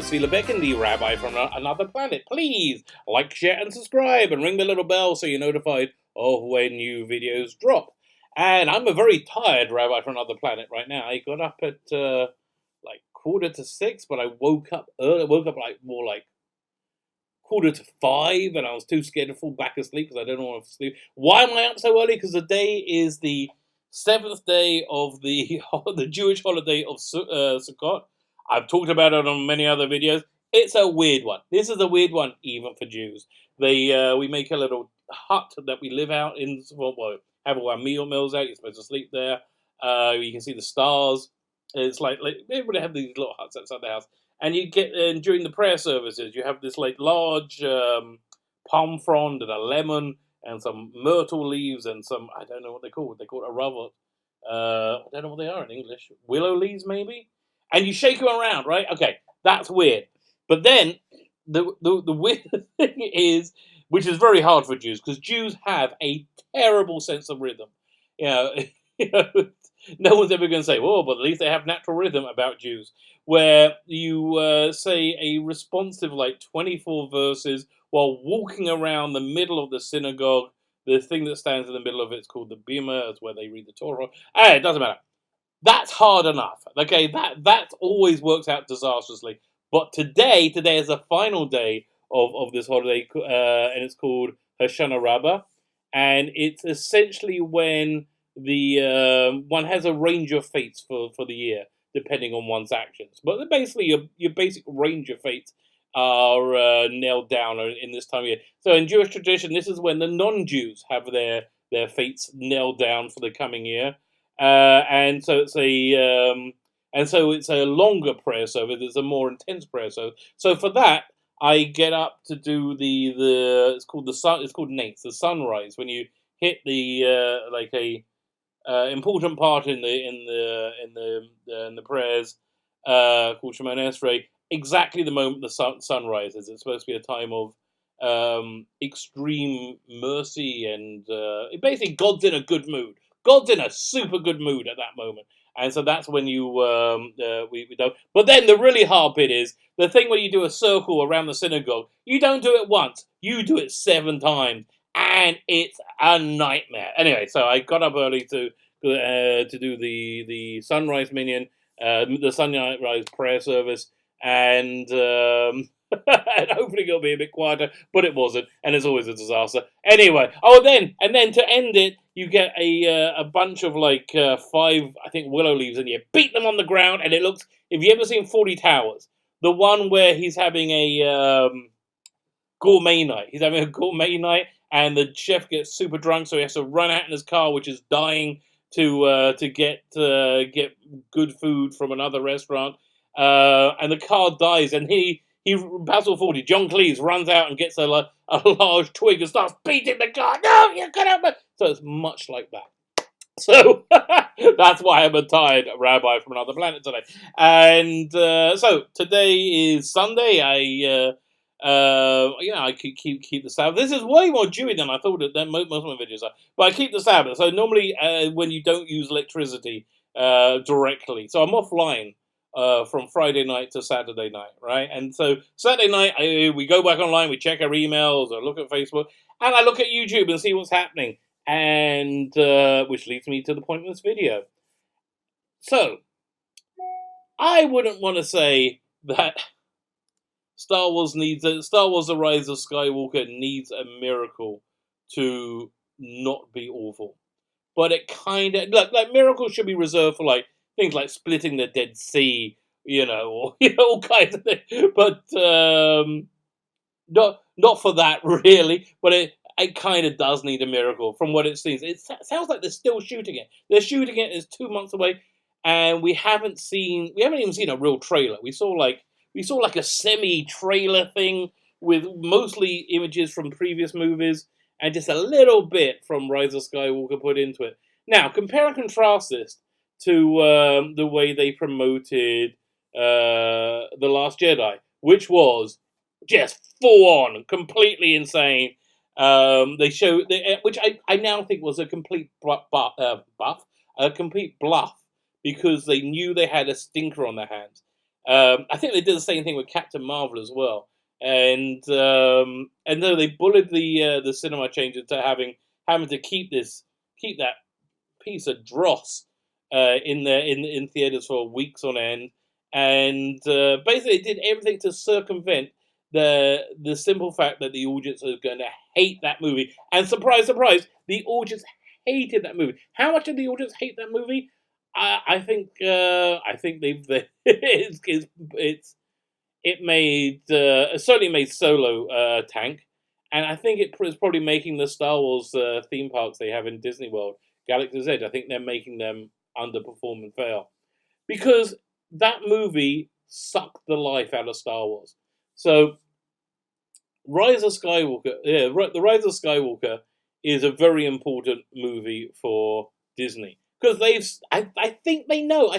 Sila Becken, the Rabbi from Another Planet. Please like, share, and subscribe, and ring the little bell so you're notified of when new videos drop. And I'm a very tired Rabbi from Another Planet right now. I got up at like 5:45, but I woke up early. I woke up more like 4:45, and I was too scared to fall back asleep because I don't want to sleep. Why am I up so early? Because the day is the 7th day of the Jewish holiday of Sukkot. I've talked about it on many other videos. It's a weird one. This is a weird one even for Jews. We make a little hut that we live out in. Well, have all our meals out. You're supposed to sleep there. You can see the stars. It's like everybody have these little huts outside the house. And you get during the prayer services, you have this like large palm frond and a lemon and some myrtle leaves and some, I don't know what they call it. They call it a ravat. I don't know what they are in English. Willow leaves maybe. And you shake them around, right? Okay, that's weird. But then the weird thing is, which is very hard for Jews, because Jews have a terrible sense of rhythm. You know, no one's ever going to say, "Oh, but at least they have natural rhythm" about Jews, where you say a responsive like 24 verses while walking around the middle of the synagogue. The thing that stands in the middle of it is called the bima. It's where they read the Torah. It doesn't matter. That's hard enough. Okay, that always works out disastrously. But today is the final day of this holiday, and it's called Hoshana Rabbah, and it's essentially when the one has a range of fates for the year, depending on one's actions. But basically, your basic range of fates are nailed down in this time of year. So in Jewish tradition, this is when the non-Jews have their fates nailed down for the coming year. And so it's a longer prayer service. It's a more intense prayer service. So for that, I get up to do the it's called Nates, the sunrise, when you hit the like a important part in the prayers called Shemona Esrei. Exactly the moment the sun rises. It's supposed to be a time of extreme mercy and basically God's in a good mood. God's in a super good mood at that moment. And so that's when we do. But then the really hard bit is the thing where you do a circle around the synagogue. You don't do it once. You do it 7 times. And it's a nightmare. Anyway, so I got up early to do the sunrise minyan, the sunrise prayer service. And and hopefully it'll be a bit quieter, but it wasn't, and it's always a disaster. Anyway, and then to end it, you get a bunch of like 5, I think, willow leaves, and you beat them on the ground, and it looks. If you ever seen 40 Towers, the one where he's having a gourmet night, and the chef gets super drunk, so he has to run out in his car, which is dying to get good food from another restaurant, and the car dies, and he Basil 40, John Cleese runs out and gets a large twig and starts beating the car. No, you can't. So it's much like that. So that's why I'm a tired rabbi from another planet today. And so today is Sunday. I keep the Sabbath. This is way more Jewy than I thought than most of my videos are. But I keep the Sabbath. So normally when you don't use electricity directly, so I'm offline. From Friday night to Saturday night, right? And so Saturday night, we go back online, we check our emails, or look at Facebook, and I look at YouTube and see what's happening, and which leads me to the point of this video. So, I wouldn't want to say that Star Wars The Rise of Skywalker needs a miracle to not be awful. But it kind of, like miracles should be reserved for like, things like splitting the Dead Sea, or all kinds of things. But not for that really. But it kind of does need a miracle from what it seems. It sounds like they're still shooting it. They're shooting it. It's 2 months away, and we haven't even seen a real trailer. We saw like a semi-trailer thing with mostly images from previous movies and just a little bit from Rise of Skywalker put into it. Now compare and contrast this to the way they promoted The Last Jedi, which was just full on, completely insane. They showed, which I now think was a complete complete bluff, because they knew they had a stinker on their hands. I think they did the same thing with Captain Marvel as well. And though they bullied the cinema chain into having to keep that piece of dross in theaters for weeks on end, and basically did everything to circumvent the simple fact that the audience is going to hate that movie. And surprise, surprise, the audience hated that movie. How much did the audience hate that movie? I think it certainly made Solo tank, and I think it is probably making the Star Wars theme parks they have in Disney World, Galaxy's Edge. I think they're making them underperform and fail because that movie sucked the life out of Star Wars. So Rise of Skywalker, the Rise of Skywalker is a very important movie for Disney because I think they know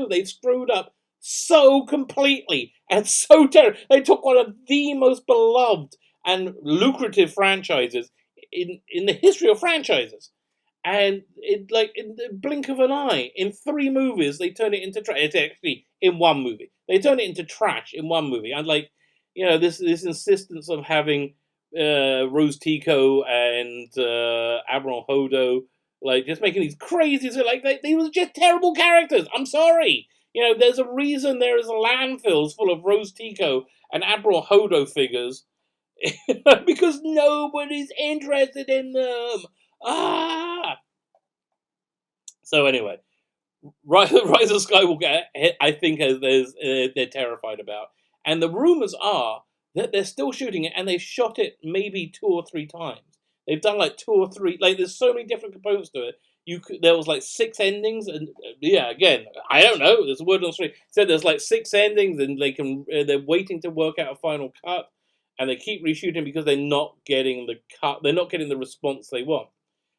they've screwed up so completely and so terrible. They took one of the most beloved and lucrative franchises in the history of franchises, and in the blink of an eye, in 3 movies, they turn it into trash. It's actually in 1 movie. They turn it into trash in 1 movie. And this insistence of having Rose Tico and Admiral Hodo, just making these crazy, they were just terrible characters. I'm sorry. There's a reason there is landfills full of Rose Tico and Admiral Hodo figures because nobody's interested in them. So anyway, Rise of Skywalker, I think they're terrified about, and the rumors are that they're still shooting it, and they've shot it maybe 2 or 3 times. They've done 2 or 3. There's so many different components to it. There was 6 endings, and again, I don't know. There's a word on the street said there's 6 endings, and they're waiting to work out a final cut, and they keep reshooting because they're not getting the cut. They're not getting the response they want,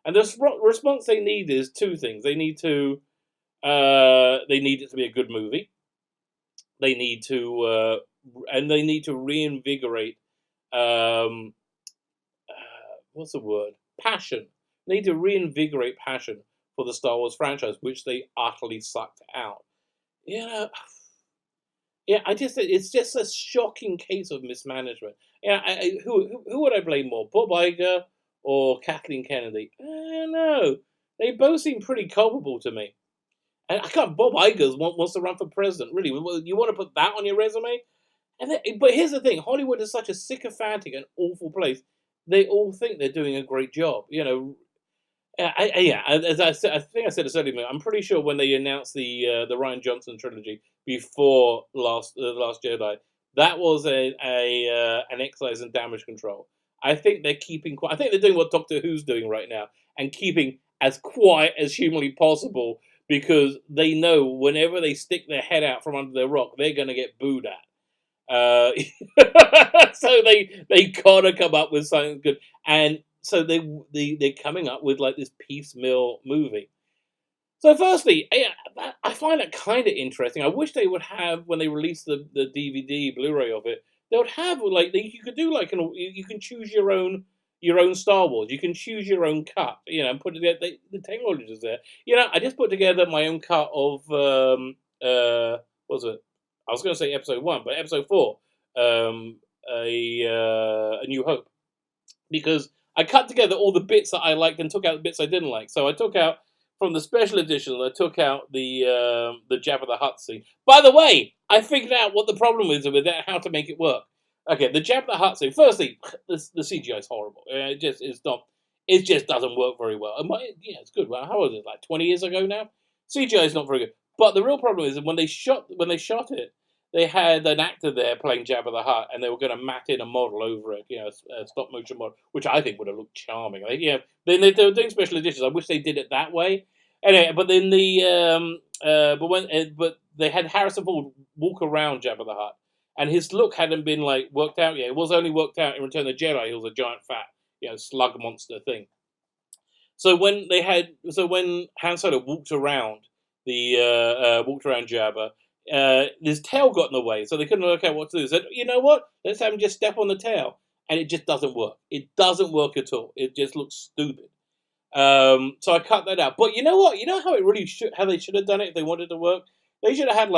and the response they need is 2 things. They need it to be a good movie. They need to reinvigorate. What's the word? Passion. They need to reinvigorate passion for the Star Wars franchise, which they utterly sucked out. It's just a shocking case of mismanagement. Who would I blame more, Bob Iger or Kathleen Kennedy? I don't know. They both seem pretty culpable to me. And I can't. Bob Iger wants to run for president. Really, you want to put that on your resume? But here's the thing: Hollywood is such a sycophantic and awful place. They all think they're doing a great job. As I said, I think I said this earlier. I'm pretty sure when they announced the Rian Johnson trilogy before the Last Jedi, that was an exercise in damage control. I think they're keeping quiet. I think they're doing what Doctor Who's doing right now and keeping as quiet as humanly possible because they know whenever they stick their head out from under their rock, they're going to get booed at. So they gotta come up with something good, and so they're coming up with this piecemeal movie. So firstly, I find it kind of interesting. I wish they would have, when they release the DVD Blu-ray of it, they would have you could do you can choose your own Star Wars. You can choose your own cut, and put it together. The technology is there. I just put together my own cut of what's it? I was going to say episode 1, but episode 4, A New Hope, because I cut together all the bits that I liked and took out the bits I didn't like. So I took out from the special edition. I took out the Jabba the Hutt scene. By the way, I figured out what the problem is with that, how to make it work. Okay, the Jabba the Hutt scene. Firstly, the CGI is horrible. It just doesn't work very well. It's good. Well, how was it? 20 years ago now. CGI is not very good. But the real problem is that when they shot it, they had an actor there playing Jabba the Hutt, and they were going to mat in a model over it, a stop motion model, which I think would have looked charming. Then they were doing special editions. I wish they did it that way. Anyway, but then but they had Harrison Ford walk around Jabba the Hutt, and his look hadn't been worked out yet. It was only worked out in Return of the Jedi. He was a giant fat, slug monster thing. So when Han Solo walked around Jabba, his tail got in the way, so they couldn't work out what to do. They said, you know what? Let's have him just step on the tail, and it just doesn't work. It doesn't work at all. It just looks stupid. So I cut that out. But you know what? You know how how they should have done it if they wanted to work. They should have had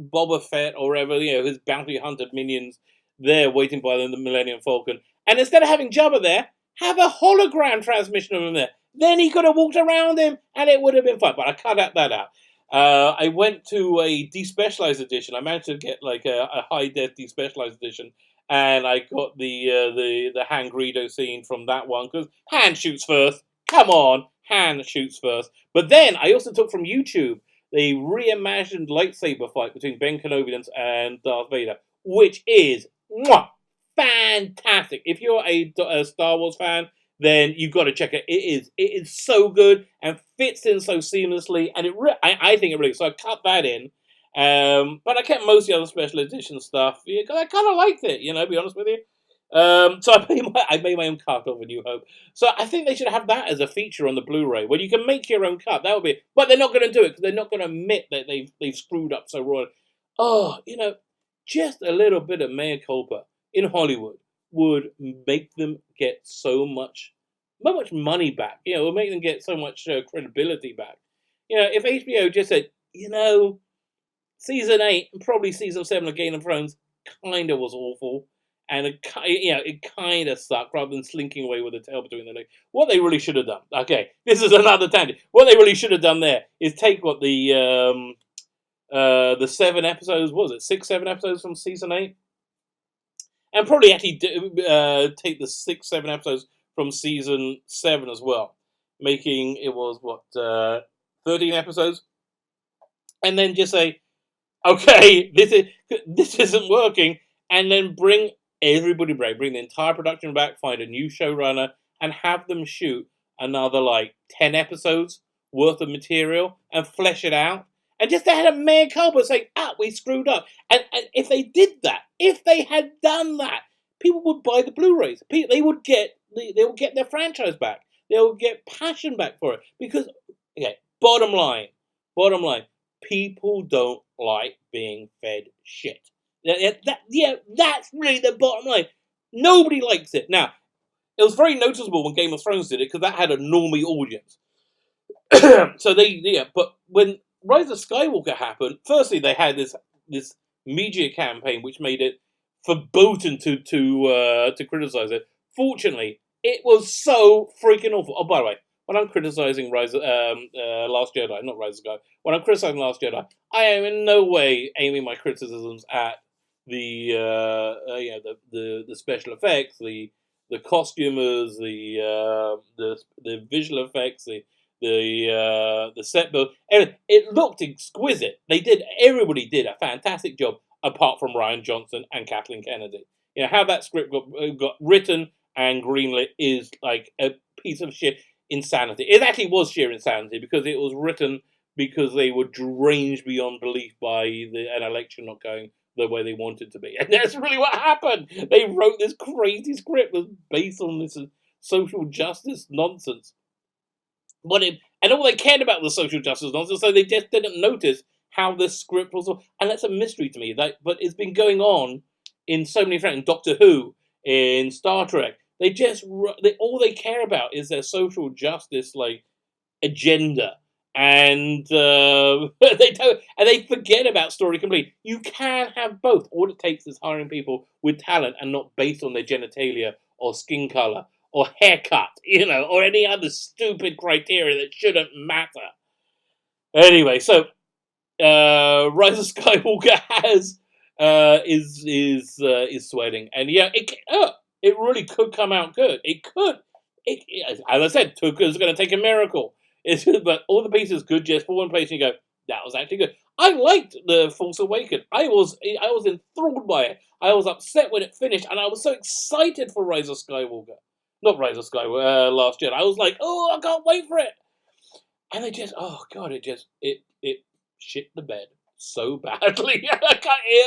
Boba Fett or whatever, his bounty hunted minions there waiting by the Millennium Falcon. And instead of having Jabba there, have a hologram transmission of him there. Then he could have walked around him and it would have been fun. But I cut that out. I went to a despecialized edition. I managed to get like a high def despecialized edition, and I got the Han Greedo scene from that one because Han shoots first. Come on, Han shoots first. But then I also took from YouTube the reimagined lightsaber fight between Ben Kenobi and Darth Vader, which is fantastic. If you're a Star Wars fan, then you've got to check it. It is so good and fits in so seamlessly, and I think it really. So I cut that in, but I kept most of the other special edition stuff because I kind of liked it. To be honest with you. So I made my own cut of A New Hope. So I think they should have that as a feature on the Blu-ray where you can make your own cut. That would be, but they're not going to do it because they're not going to admit that they've screwed up so royally. Oh, just a little bit of mea culpa in Hollywood would make them get so much money back. Would make them get so much credibility back. If HBO just said, season 8 and probably season 7 of Game of Thrones kind of was awful, and it kind of sucked rather than slinking away with the tail between their legs. What they really should have done. Okay, this is another tangent. What they really should have done there is take what the 7 episodes, what was it, 6-7 episodes from season 8. And probably actually take the 6-7 episodes from season 7 as well, making it was 13 episodes, and then just say, okay, this isn't working, and then bring everybody back, bring the entire production back, find a new showrunner, and have them shoot another 10 episodes worth of material and flesh it out. And just they had a mea culpa saying, we screwed up. And if they did that, if they had done that, people would buy the Blu-rays. They would get their franchise back. They would get passion back for it. Because, bottom line, people don't like being fed shit. That's really the bottom line. Nobody likes it. Now, it was very noticeable when Game of Thrones did it because that had a normie audience. So but when Rise of Skywalker happened, firstly they had this media campaign which made it verboten to criticize it. Fortunately, it was so freaking awful. Oh, by the way, when I'm criticizing Last Jedi, not Rise of Skywalker, when I'm criticizing Last Jedi, I am in no way aiming my criticisms at the special effects, the costumers, the visual effects, the set build. It looked exquisite. Everybody did a fantastic job, apart from Rian Johnson and Kathleen Kennedy. How that script got written and greenlit is like a piece of shit insanity. It actually was sheer insanity because it was written because they were deranged beyond belief by an election not going the way they wanted to be. And that's really what happened. They wrote this crazy script that was based on this social justice nonsense. And all they cared about was social justice nonsense, so they just didn't notice how this script was. And that's a mystery to me. But it's been going on in so many things. In Doctor Who, in Star Trek. All they care about is their social justice agenda. And they forget about story complete. You can have both. All it takes is hiring people with talent and not based on their genitalia or skin color or haircut, or any other stupid criteria that shouldn't matter. Anyway, so Rise of Skywalker is sweating, and it really could come out good. It could. As I said, Tuca's going to take a miracle. But all the pieces could just fall in place and you go, that was actually good. I liked The Force Awakens. I was enthralled by it. I was upset when it finished, and I was so excited for Rise of Skywalker. Not Rise of Skywalker, Last Jedi. I was like, oh, I can't wait for it. And they just, oh God, it shit the bed so badly.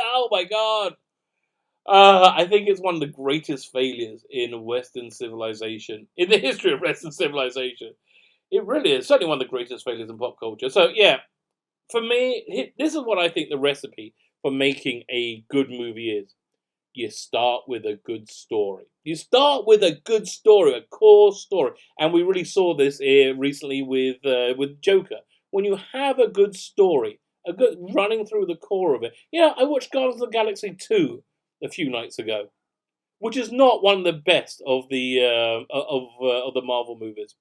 Oh my God. I think it's one of the greatest failures in Western civilization, in the history of Western civilization. It really is. Certainly one of the greatest failures in pop culture. So, yeah, for me, this is what I think the recipe for making a good movie is. You start with a good story. You start with a good story, a core story. And we really saw this recently with Joker. When you have a good story, a good running through the core of it. I watched Guardians of the Galaxy 2 a few nights ago, which is not one of the best of the Marvel movies.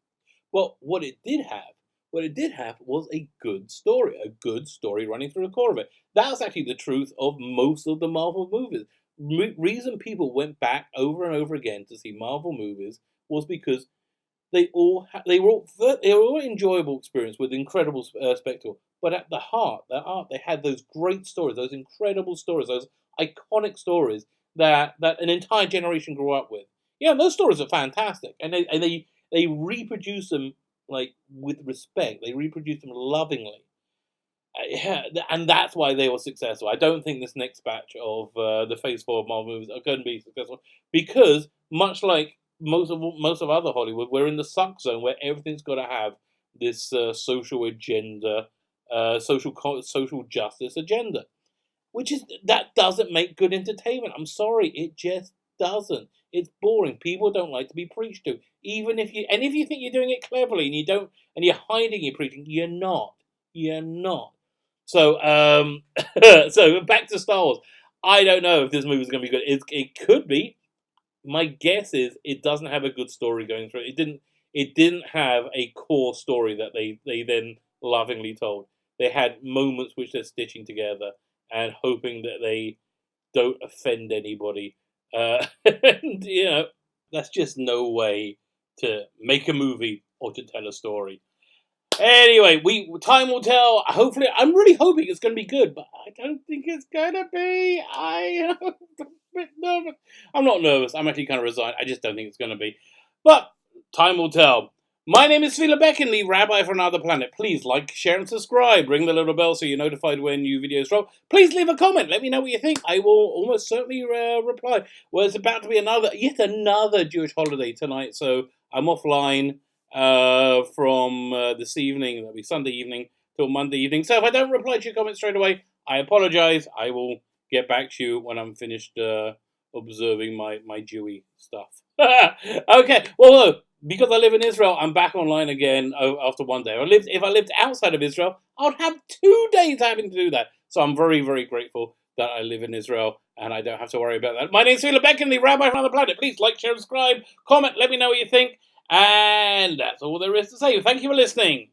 Well, what it did have was a good story running through the core of it. That's actually the truth of most of the Marvel movies. Reason people went back over and over again to see Marvel movies was because they were all enjoyable experience with incredible spectacle. But at they had those great stories, those incredible stories, those iconic stories that an entire generation grew up with. Yeah, those stories are fantastic, and they reproduce them like with respect. They reproduce them lovingly. Yeah, and that's why they were successful. I don't think this next batch of the Phase 4 Marvel movies are going to be successful because, much like most of other Hollywood, we're in the suck zone where everything's got to have this social agenda, social justice agenda, which is that doesn't make good entertainment. I'm sorry, it just doesn't. It's boring. People don't like to be preached to, even if you think you're doing it cleverly and you don't, and you're hiding your preaching, you're not. You're not. So, so back to Star Wars. I don't know if this movie's going to be good. It could be. My guess is it doesn't have a good story going through. It didn't. It didn't have a core story that they then lovingly told. They had moments which they're stitching together and hoping that they don't offend anybody. And that's just no way to make a movie or to tell a story. Anyway, time will tell. Hopefully, I'm really hoping it's going to be good, but I don't think it's going to be. I'm a bit nervous. I'm not nervous. I'm actually kind of resigned. I just don't think it's going to be. But time will tell. My name is Phila Beckenley, Rabbi from Another Planet. Please like, share, and subscribe. Ring the little bell so you're notified when new videos drop. Please leave a comment. Let me know what you think. I will almost certainly reply. Well, it's about to be yet another Jewish holiday tonight, so I'm offline from this evening. That'll be Sunday evening till Monday evening. So if I don't reply to your comments straight away, I apologize. I will get back to you when I'm finished observing my Jewy stuff. Okay, well, because I live in Israel, I'm back online again after one day. If I lived outside of Israel, I'd have 2 days having to do that. So I'm very, very grateful that I live in Israel and I don't have to worry about that. My name's Phila Beckenley, Rabbi from Another Planet. Please like, share, subscribe, comment, let me know what you think. And that's all there is to say. Thank you for listening.